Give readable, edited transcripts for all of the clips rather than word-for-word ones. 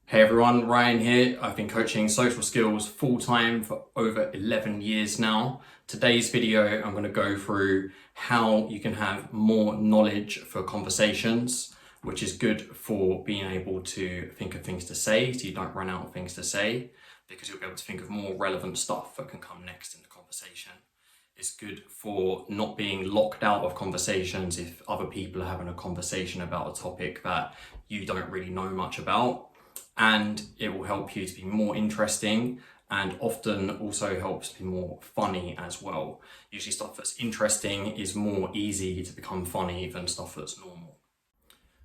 Hey everyone, Ryan here. I've been coaching social skills full-time for over 11 years now. Today's video, I'm going to go through how you can have more knowledge for conversations, which is good for being able to think of things to say so you don't run out of things to say, because you'll be able to think of more relevant stuff that can come next in the conversation. It's good for not being locked out of conversations if other people are having a conversation about a topic that you don't really know much about. And it will help you to be more interesting, and often also helps to be more funny as well. Usually stuff that's interesting is more easy to become funny than stuff that's normal.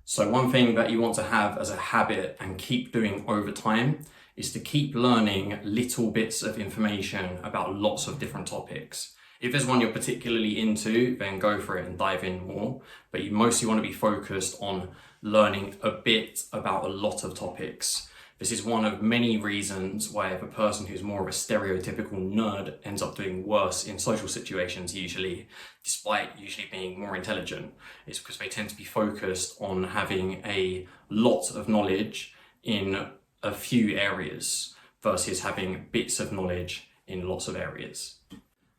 So one thing that you want to have as a habit and keep doing over time is to keep learning little bits of information about lots of different topics. If there's one you're particularly into, then go for it and dive in more. But you mostly want to be focused on learning a bit about a lot of topics. This is one of many reasons why the person who's more of a stereotypical nerd ends up doing worse in social situations usually, despite usually being more intelligent. It's because they tend to be focused on having a lot of knowledge in a few areas versus having bits of knowledge in lots of areas.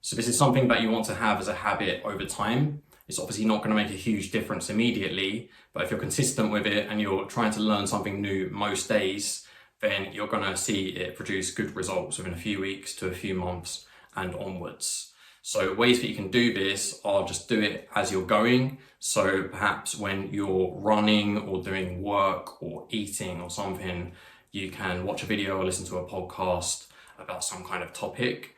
So this is something that you want to have as a habit over time. It's obviously not going to make a huge difference immediately, but if you're consistent with it and you're trying to learn something new most days, then you're going to see it produce good results within a few weeks to a few months and onwards. So ways that you can do this are just do it as you're going. So perhaps when you're running or doing work or eating or something, you can watch a video or listen to a podcast about some kind of topic.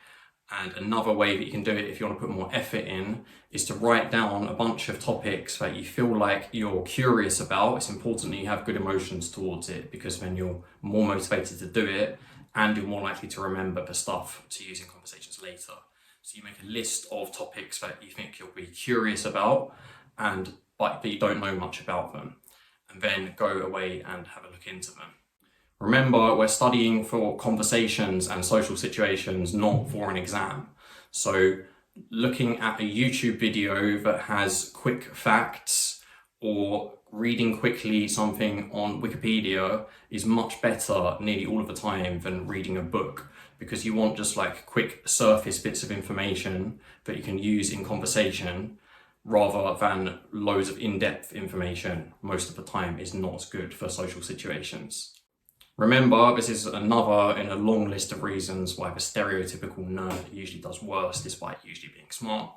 And another way that you can do it if you want to put more effort in is to write down a bunch of topics that you feel like you're curious about. It's important that you have good emotions towards it, because then you're more motivated to do it and you're more likely to remember the stuff to use in conversations later. So you make a list of topics that you think you'll be curious about but you don't know much about them, and then go away and have a look into them. Remember, we're studying for conversations and social situations, not for an exam. So looking at a YouTube video that has quick facts or reading quickly something on Wikipedia is much better nearly all of the time than reading a book, because you want just like quick surface bits of information that you can use in conversation rather than loads of in-depth information. Most of the time is not good for social situations. Remember, this is another in a long list of reasons why the stereotypical nerd usually does worse despite usually being smart,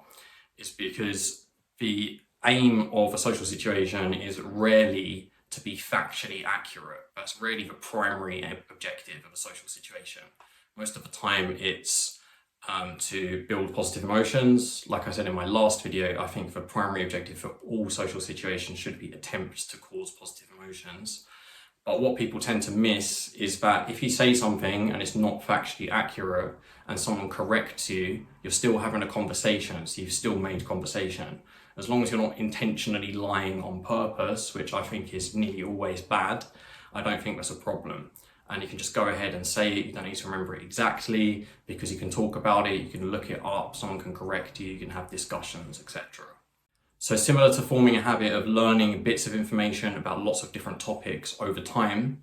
is because the aim of a social situation is rarely to be factually accurate. That's really the primary objective of a social situation. Most of the time it's to build positive emotions. Like I said in my last video, I think the primary objective for all social situations should be attempts to cause positive emotions. But what people tend to miss is that if you say something and it's not factually accurate and someone corrects you, you're still having a conversation, so you've still made conversation. As long as you're not intentionally lying on purpose, which I think is nearly always bad, I don't think that's a problem. And you can just go ahead and say it. You don't need to remember it exactly, because you can talk about it, you can look it up, someone can correct you, you can have discussions, etc. So similar to forming a habit of learning bits of information about lots of different topics over time,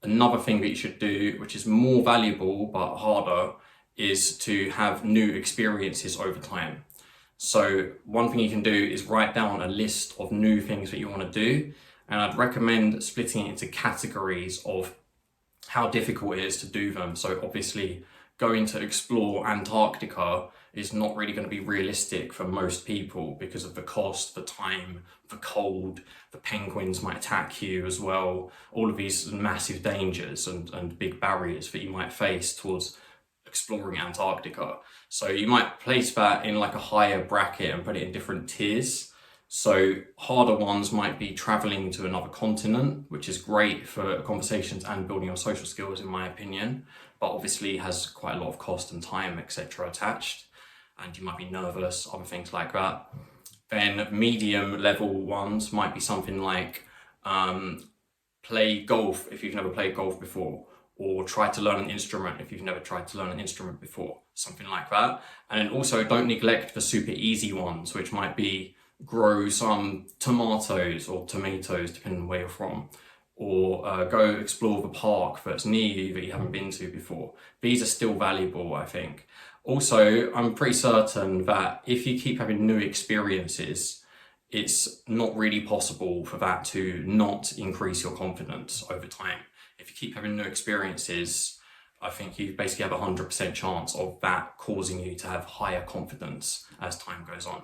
another thing that you should do, which is more valuable but harder, is to have new experiences over time. So one thing you can do is write down a list of new things that you want to do, and I'd recommend splitting it into categories of how difficult it is to do them. So obviously going to explore Antarctica is not really going to be realistic for most people because of the cost, the time, the cold, the penguins might attack you as well, all of these massive dangers and big barriers that you might face towards exploring Antarctica. So you might place that in like a higher bracket and put it in different tiers. So harder ones might be traveling to another continent, which is great for conversations and building your social skills in my opinion, but obviously has quite a lot of cost and time, etc. attached, and you might be nervous, other things like that. Then medium level ones might be something like play golf if you've never played golf before, or try to learn an instrument if you've never tried to learn an instrument before, something like that. And then also don't neglect the super easy ones, which might be grow some tomatoes or tomatoes, depending on where you're from, or go explore the park that's near you that you haven't been to before. These are still valuable, I think. Also, I'm pretty certain that if you keep having new experiences, it's not really possible for that to not increase your confidence over time. If you keep having new experiences, I think you basically have a 100% chance of that causing you to have higher confidence as time goes on.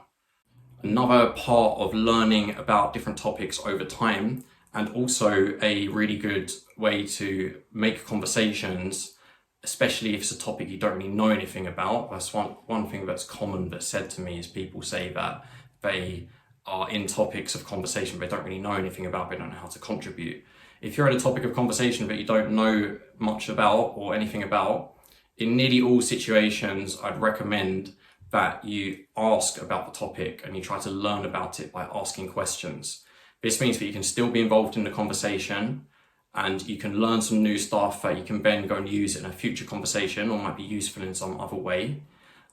Another part of learning about different topics over time, and also a really good way to make conversations, especially if it's a topic you don't really know anything about. That's one thing that's common that's said to me is people say that they are in topics of conversation they don't really know anything about, they don't know how to contribute. If you're in a topic of conversation that you don't know much about or anything about, in nearly all situations, I'd recommend that you ask about the topic and you try to learn about it by asking questions. This means that you can still be involved in the conversation and you can learn some new stuff that you can then go and use in a future conversation or might be useful in some other way.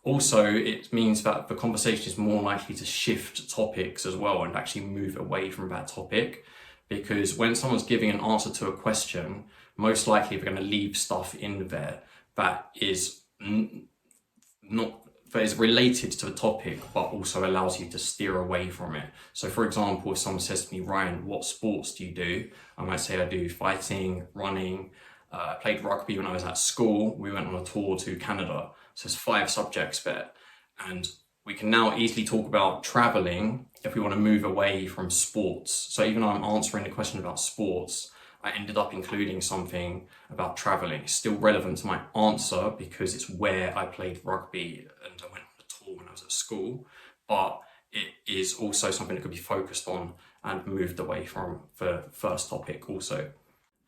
Also, it means that the conversation is more likely to shift topics as well and actually move away from that topic, because when someone's giving an answer to a question, most likely they're going to leave stuff in there that is related to the topic, but also allows you to steer away from it. So for example, if someone says to me, Ryan, what sports do you do? I might say I do fighting, running, I played rugby when I was at school. We went on a tour to Canada. So there's 5 subjects there. And we can now easily talk about traveling if we want to move away from sports. So even though I'm answering the question about sports, I ended up including something about traveling. It's still relevant to my answer because it's where I played rugby and I went on a tour when I was at school, but it is also something that could be focused on and moved away from the first topic also.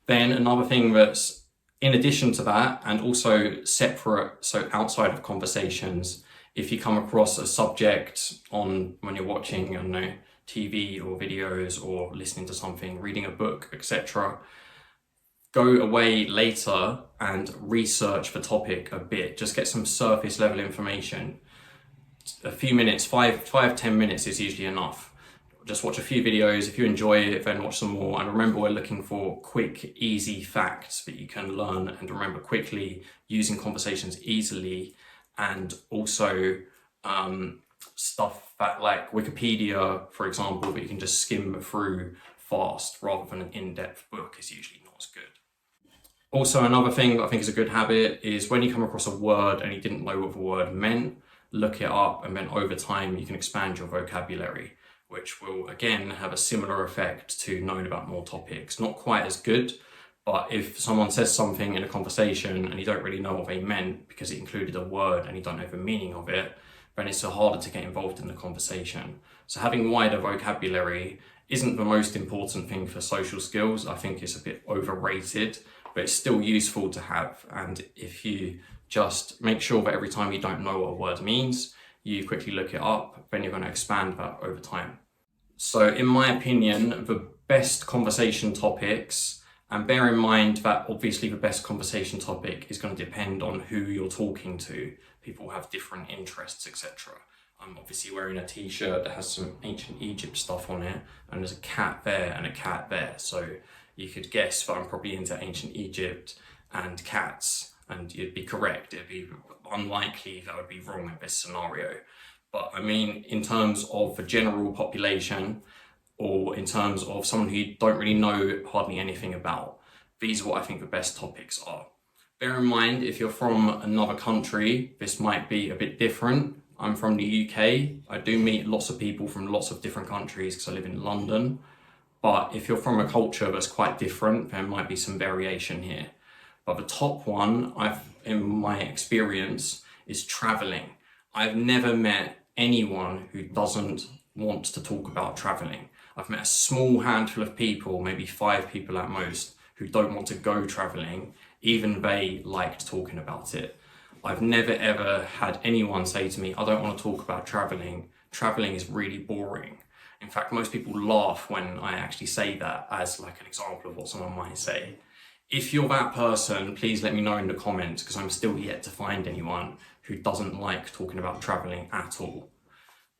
Then another thing that's in addition to that and also separate, so outside of conversations, if you come across a subject on when you're watching, I don't know, TV or videos or listening to something, reading a book, etc., go away later and research the topic a bit. Just get some surface level information. A few minutes, 10 minutes is usually enough. Just watch a few videos. If you enjoy it, then watch some more. And remember, we're looking for quick, easy facts that you can learn and remember quickly, using conversations easily, and also stuff that, like Wikipedia, for example, that you can just skim through fast rather than an in-depth book is usually not as good. Also, another thing that I think is a good habit is when you come across a word and you didn't know what the word meant, look it up, and then over time you can expand your vocabulary, which will again have a similar effect to knowing about more topics. Not quite as good, but if someone says something in a conversation and you don't really know what they meant because it included a word and you don't know the meaning of it, then it's harder to get involved in the conversation. So having wider vocabulary isn't the most important thing for social skills. I think it's a bit overrated, but it's still useful to have. And if you just make sure that every time you don't know what a word means, you quickly look it up, then you're going to expand that over time. So in my opinion, the best conversation topics, and bear in mind that obviously the best conversation topic is going to depend on who you're talking to. People have different interests, etc. I'm obviously wearing a t-shirt that has some ancient Egypt stuff on it, and there's a cat there and a cat there. So you could guess that I'm probably into ancient Egypt and cats, and you'd be correct. It'd be unlikely that would be wrong in this scenario. But I mean, in terms of the general population, or in terms of someone who you don't really know hardly anything about, these are what I think the best topics are. Bear in mind, if you're from another country, this might be a bit different. I'm from the UK. I do meet lots of people from lots of different countries because I live in London. But if you're from a culture that's quite different, there might be some variation here. But the top one, in my experience, is traveling. I've never met anyone who doesn't want to talk about traveling. I've met a small handful of people, maybe 5 people at most, who don't want to go traveling, even they liked talking about it. I've never ever had anyone say to me, I don't want to talk about traveling. Traveling is really boring. In fact, most people laugh when I actually say that as like an example of what someone might say. If you're that person, please let me know in the comments, because I'm still yet to find anyone who doesn't like talking about traveling at all.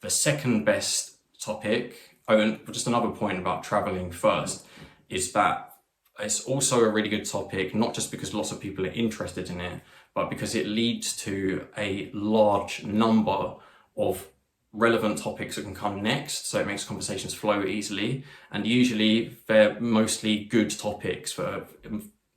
The second best topic, and just another point about traveling first, is that It's also a really good topic, not just because lots of people are interested in it, but because it leads to a large number of relevant topics that can come next. So it makes conversations flow easily. And usually they're mostly good topics that are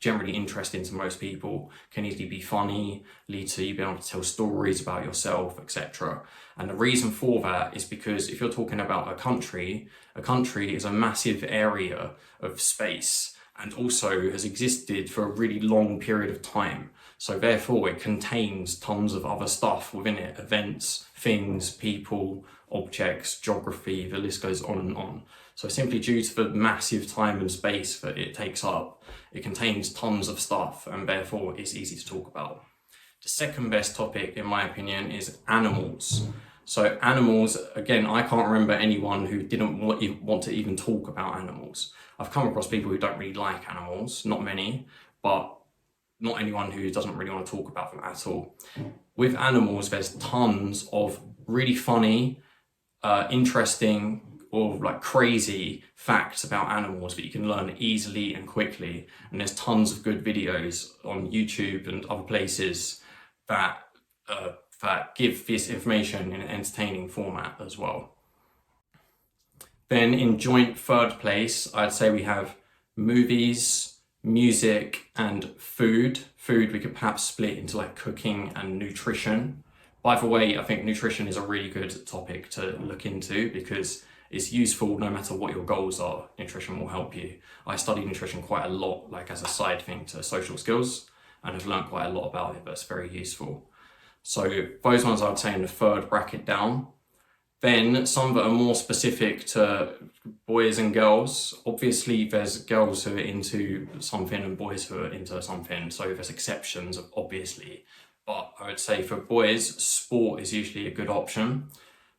generally interesting to most people, can easily be funny, lead to you being able to tell stories about yourself, etc. And the reason for that is because if you're talking about a country is a massive area of space, and also has existed for a really long period of time. So therefore it contains tons of other stuff within it, events, things, people, objects, geography, the list goes on and on. So simply due to the massive time and space that it takes up, it contains tons of stuff, and therefore it's easy to talk about. The second best topic, in my opinion, is animals. So animals, again, I can't remember anyone who didn't want to even talk about animals. I've come across people who don't really like animals, not many, but not anyone who doesn't really want to talk about them at all. With animals, there's tons of really funny, interesting, or like crazy facts about animals that you can learn easily and quickly. And there's tons of good videos on YouTube and other places that give this information in an entertaining format as well. Then in joint third place, I'd say we have movies, music, and food. Food we could perhaps split into like cooking and nutrition. By the way, I think nutrition is a really good topic to look into because it's useful no matter what your goals are. Nutrition will help you. I study nutrition quite a lot, like as a side thing to social skills, and have learned quite a lot about it, but it's very useful. So those ones I would say in the third bracket down. Then some that are more specific to boys and girls. Obviously there's girls who are into something and boys who are into something, so there's exceptions obviously. But I would say for boys, sport is usually a good option.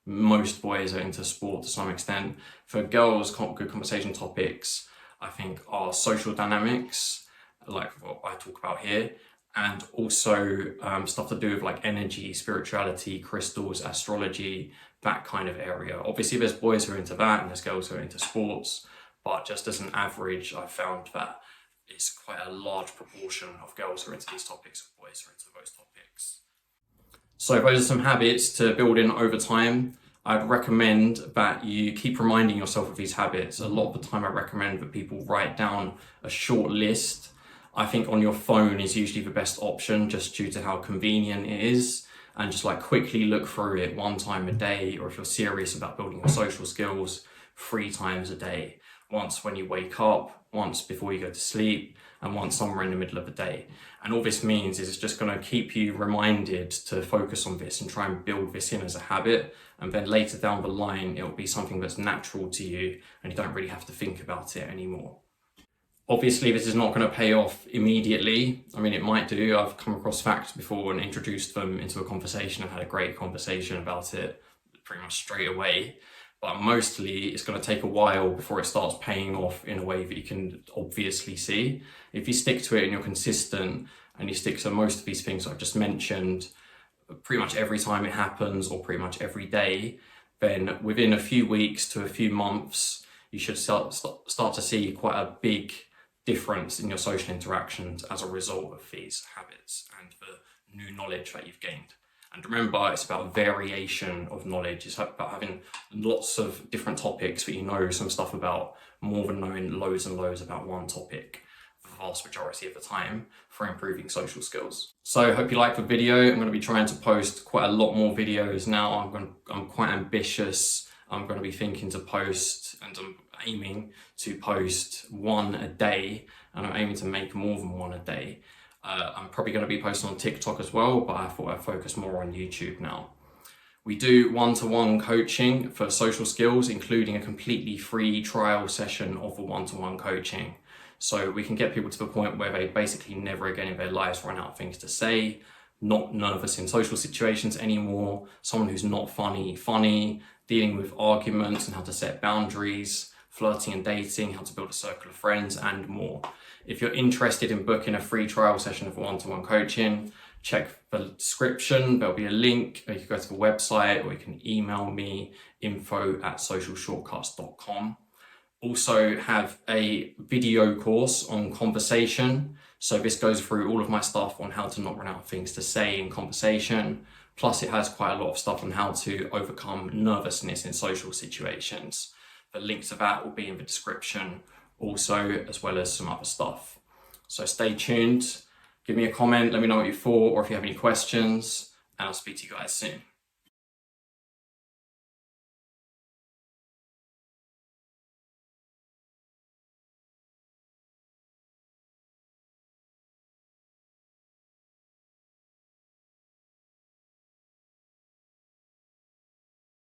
Most boys are into sport to some extent. For girls, good conversation topics, I think, are social dynamics, like what I talk about here, and also stuff to do with like energy, spirituality, crystals, astrology, that kind of area. Obviously there's boys who are into that and there's girls who are into sports, but just as an average, I've found that it's quite a large proportion of girls who are into these topics and boys who are into those topics. So those are some habits to build in over time. I'd recommend that you keep reminding yourself of these habits. A lot of the time I recommend that people write down a short list. I think on your phone is usually the best option just due to how convenient it is, and just like quickly look through it one time a day, or if you're serious about building your social skills, 3 times a day. Once when you wake up, once before you go to sleep, and once somewhere in the middle of the day. And all this means is it's just going to keep you reminded to focus on this and try and build this in as a habit. And then later down the line, it'll be something that's natural to you and you don't really have to think about it anymore. Obviously, this is not going to pay off immediately. I mean, it might do. I've come across facts before and introduced them into a conversation and had a great conversation about it pretty much straight away. But mostly it's going to take a while before it starts paying off in a way that you can obviously see. If you stick to it and you're consistent and you stick to most of these things I've just mentioned, pretty much every time it happens or pretty much every day, then within a few weeks to a few months, you should start to see quite a big difference in your social interactions as a result of these habits and the new knowledge that you've gained. And remember, it's about variation of knowledge. It's about having lots of different topics that you know some stuff about, more than knowing loads and loads about one topic the vast majority of the time for improving social skills. So I hope you liked the video. I'm going to be trying to post quite a lot more videos now. I'm quite ambitious. I'm going to be thinking to post, and I'm aiming to post 1 a day, and I'm aiming to make more than 1 a day. I'm probably going to be posting on TikTok as well, but I thought I'd focus more on YouTube now. We do one-to-one coaching for social skills, including a completely free trial session of the one-to-one coaching. So we can get people to the point where they basically never again in their lives run out of things to say, not nervous in social situations anymore, someone who's not funny, dealing with arguments and how to set boundaries, flirting and dating, how to build a circle of friends, and more. If you're interested in booking a free trial session of one-to-one coaching, check the description. There'll be a link, or you can go to the website, or you can email me, info@socialshortcuts.com. Also have a video course on conversation. So this goes through all of my stuff on how to not run out of things to say in conversation. Plus it has quite a lot of stuff on how to overcome nervousness in social situations. The link to that will be in the description also, as well as some other stuff. So stay tuned, give me a comment, let me know what you thought, or if you have any questions, and I'll speak to you guys soon.